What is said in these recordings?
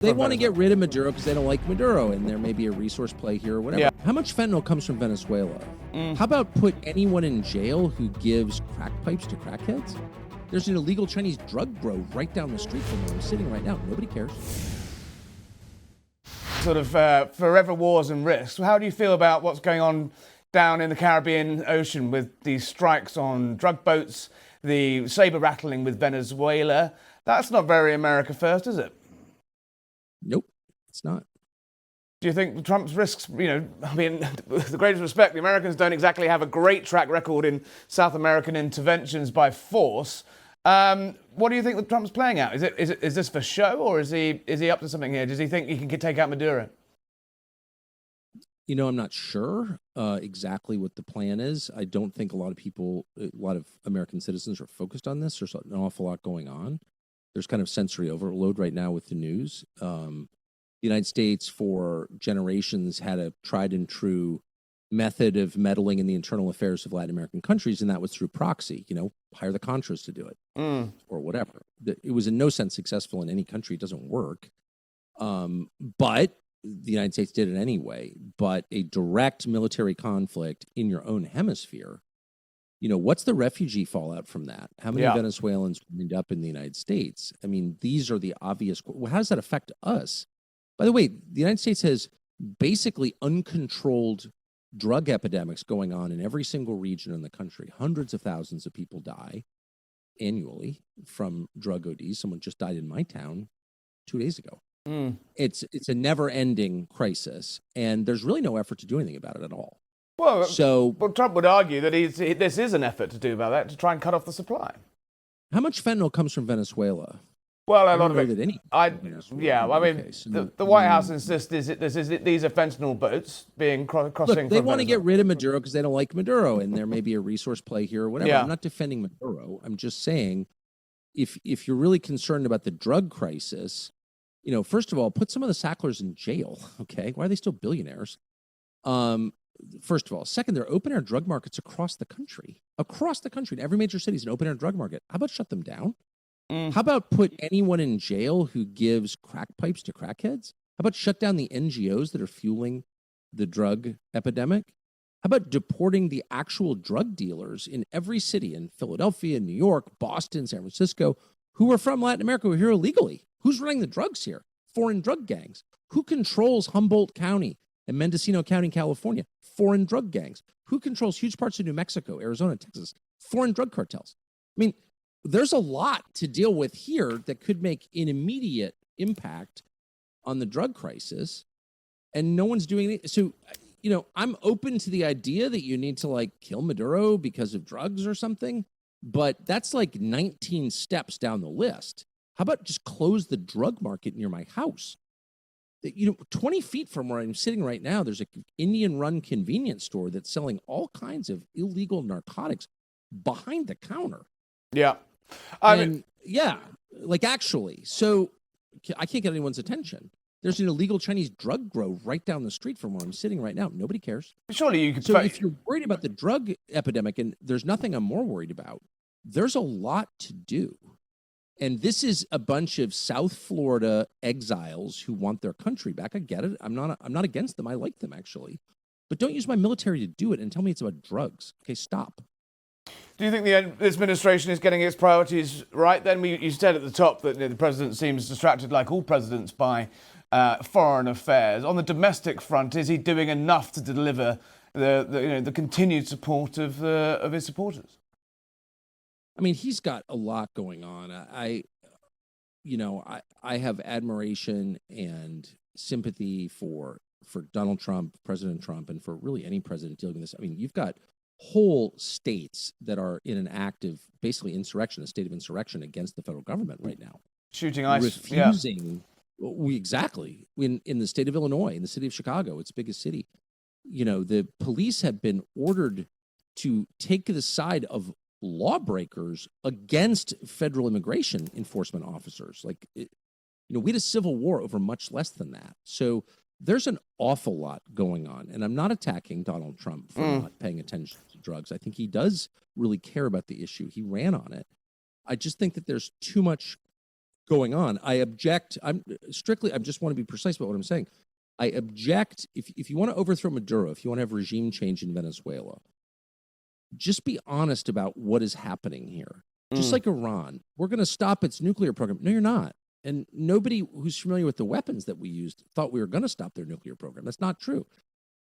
They want to get rid of Maduro because they don't like Maduro, and there may be a resource play here or whatever. Yeah. How much fentanyl comes from Venezuela? How about put anyone in jail who gives crack pipes to crackheads? There's an illegal Chinese drug grow right down the street from where I'm sitting right now. Nobody cares. Sort of forever wars and risks. How do you feel about what's going on down in the Caribbean Ocean with these strikes on drug boats, the saber rattling with Venezuela? That's not very America first, is it? Nope, it's not. Do you think Trump's risks, I mean, with the greatest respect, the Americans don't exactly have a great track record in South American interventions by force. What do you think that Trump's playing out? Is this for show, or is he up to something here? Does he think he can take out Maduro? I'm not sure exactly what the plan is. I don't think a lot of American citizens are focused on this. There's an awful lot going on. There's kind of sensory overload right now with the news. The United States for generations had a tried and true method of meddling in the internal affairs of Latin American countries, and that was through proxy, hire the Contras to do it or whatever. It was in no sense successful in any country. It doesn't work. But the United States did it anyway. But a direct military conflict in your own hemisphere, what's the refugee fallout from that? How many Venezuelans wind up in the United States? I mean, these are the obvious. How does that affect us? By the way, the United States has basically uncontrolled drug epidemics going on in every single region in the country. Hundreds of thousands of people die annually from drug ODs. Someone just died in my town 2 days ago. It's a never-ending crisis, and there's really no effort to do anything about it at all. Well, Trump would argue that this is an effort to do about that, to try and cut off the supply. How much fentanyl comes from Venezuela? Well, a lot of it. The White House insists these are fentanyl boats being crossing. Look, they want to get rid of Maduro because they don't like Maduro, and there may be a resource play here or whatever. Yeah. I'm not defending Maduro. I'm just saying, if you're really concerned about the drug crisis, first of all, put some of the Sacklers in jail. Okay, why are they still billionaires? First of all. Second, there are open-air drug markets across the country. In every major city is an open-air drug market. How about shut them down? How about put anyone in jail who gives crack pipes to crackheads? How about shut down the NGOs that are fueling the drug epidemic? How about deporting the actual drug dealers in every city in Philadelphia, New York, Boston, San Francisco, who are from Latin America, who are here illegally? Who's running the drugs here? Foreign drug gangs. Who controls Humboldt County and Mendocino County, California? Foreign drug gangs. Who controls huge parts of New Mexico, Arizona, Texas? Foreign drug cartels. I mean, there's a lot to deal with here that could make an immediate impact on the drug crisis, and no one's doing it. So, I'm open to the idea that you need to kill Maduro because of drugs or something, but that's 19 steps down the list. How about just close the drug market near my house? 20 feet from where I'm sitting right now, there's an Indian-run convenience store that's selling all kinds of illegal narcotics behind the counter. Yeah. Actually. So I can't get anyone's attention. There's an illegal Chinese drug grow right down the street from where I'm sitting right now. Nobody cares. Surely you could. So if you're worried about the drug epidemic, and there's nothing I'm more worried about, there's a lot to do. And this is a bunch of South Florida exiles who want their country back. I get it. I'm not against them. I like them, actually. But don't use my military to do it and tell me it's about drugs. Okay, stop. Do you think this administration is getting its priorities right then? You said at the top that the president seems distracted, like all presidents, by foreign affairs. On the domestic front, is he doing enough to deliver the continued support of his supporters? I mean, he's got a lot going on. I have admiration and sympathy for Donald Trump, President Trump, and for really any president dealing with this. I mean, you've got whole states that are in an active, basically insurrection, a state of insurrection against the federal government right now. Shooting ICE. Refusing. Yeah. Exactly. In the state of Illinois, in the city of Chicago, its biggest city, the police have been ordered to take the side of lawbreakers against federal immigration enforcement officers. We had a civil war over much less than that. So there's an awful lot going on. And I'm not attacking Donald Trump for not paying attention to drugs. I think he does really care about the issue. He ran on it. I just think that there's too much going on. I object. I just want to be precise about what I'm saying. I object. If you want to overthrow Maduro, if you want to have regime change in Venezuela, just be honest about what is happening here. Just like Iran, we're going to stop its nuclear program. No, you're not. And nobody who's familiar with the weapons that we used thought we were going to stop their nuclear program. That's not true.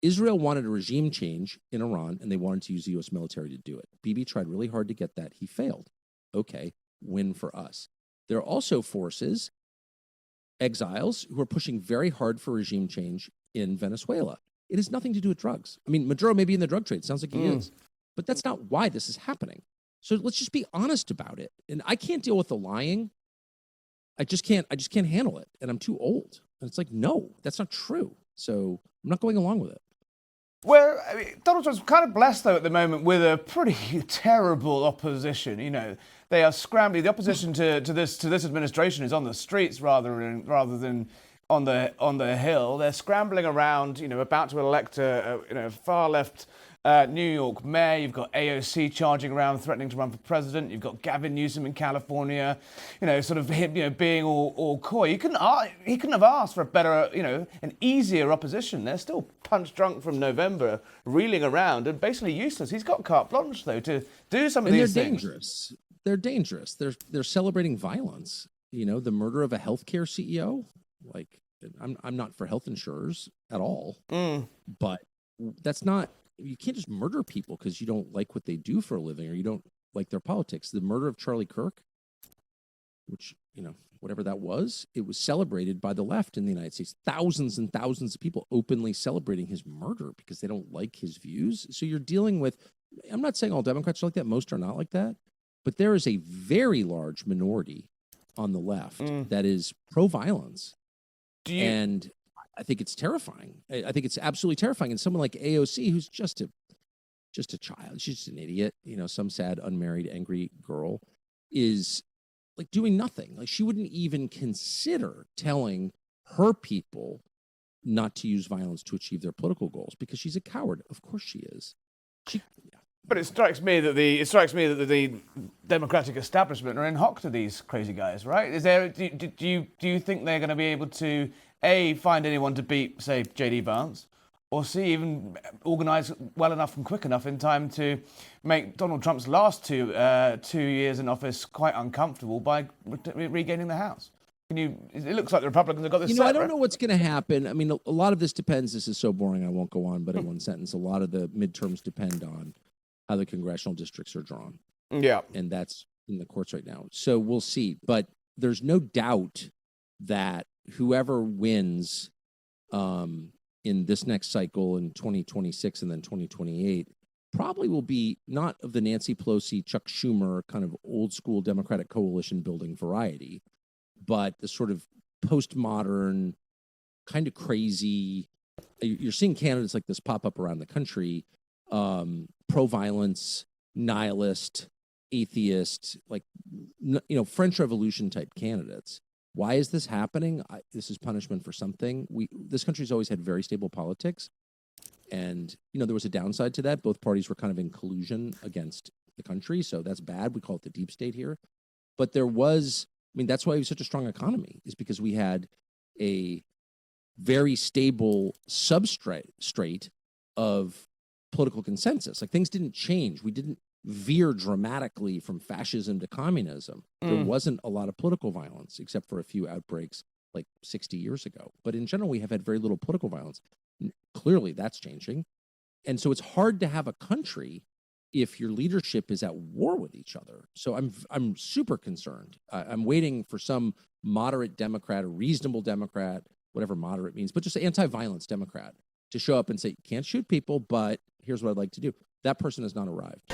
Israel wanted a regime change in Iran, and they wanted to use the U.S. military to do it. Bibi tried really hard to get that. He failed. Okay, win for us. There are also forces, exiles, who are pushing very hard for regime change in Venezuela. It has nothing to do with drugs. I mean, Maduro may be in the drug trade. Sounds like he is. But that's not why this is happening. So let's just be honest about it. And I can't deal with the lying. I just can't handle it. And I'm too old. And it's like, no, that's not true. So I'm not going along with it. Well, I mean, Donald Trump's kind of blessed, though, at the moment with a pretty terrible opposition. You know, they are scrambling. The opposition to this administration is on the streets rather than on the Hill. They're scrambling around, you know, about to elect a far left New York mayor. You've got AOC charging around, threatening to run for president. You've got Gavin Newsom in California, you know, sort of him, you know, being all coy. He couldn't have asked for a better, you know, an easier opposition. They're still punch drunk from November, reeling around and basically useless. He's got carte blanche though to do some of these things. They're dangerous. They're celebrating violence. You know, the murder of a healthcare CEO. Like, I'm not for health insurers at all, but that's not. You can't just murder people because you don't like what they do for a living or you don't like their politics. The murder of Charlie Kirk, which, you know, whatever that was, it was celebrated by the left in the United States. Thousands and thousands of people openly celebrating his murder because they don't like his views. So you're dealing with, I'm not saying all Democrats are like that. Most are not like that. But there is a very large minority on the left that is pro-violence. And I think it's terrifying. I think it's absolutely terrifying. And someone like AOC, who's just a child, she's just an idiot, you know, some sad, unmarried, angry girl, is like doing nothing. Like she wouldn't even consider telling her people not to use violence to achieve their political goals because she's a coward. Of course she is. But it strikes me that the Democratic establishment are in hock to these crazy guys, right? Do you think they're going to be able to A, find anyone to beat, say, J.D. Vance, or C, even organise well enough and quick enough in time to make Donald Trump's last 2 years in office quite uncomfortable by regaining the House? It looks like the Republicans have got this. I don't know what's going to happen. I mean, a lot of this depends. This is so boring. I won't go on, but in one sentence, a lot of the midterms depend on how the congressional districts are drawn. Yeah. And that's in the courts right now. So we'll see. But there's no doubt that whoever wins in this next cycle in 2026 and then 2028 probably will be not of the Nancy Pelosi, Chuck Schumer kind of old school Democratic coalition building variety, but the sort of postmodern, kind of crazy. You're seeing candidates like this pop up around the country. Pro-violence, nihilist, atheist, like, you know, French Revolution type candidates. Why is this happening? This is punishment for something. This country's always had very stable politics. And, you know, there was a downside to that. Both parties were kind of in collusion against the country. So that's bad. We call it the deep state here. But there was, I mean, that's why we have such a strong economy, is because we had a very stable substrate of political consensus. Like, things didn't change. We didn't veer dramatically from fascism to communism. There wasn't a lot of political violence except for a few outbreaks like 60 years ago. But in general, we have had very little political violence. Clearly, that's changing. And so it's hard to have a country if your leadership is at war with each other. So I'm super concerned. I'm waiting for some moderate Democrat, a reasonable Democrat, whatever moderate means, but just an anti-violence Democrat to show up and say, you can't shoot people, but here's what I'd like to do. That person has not arrived.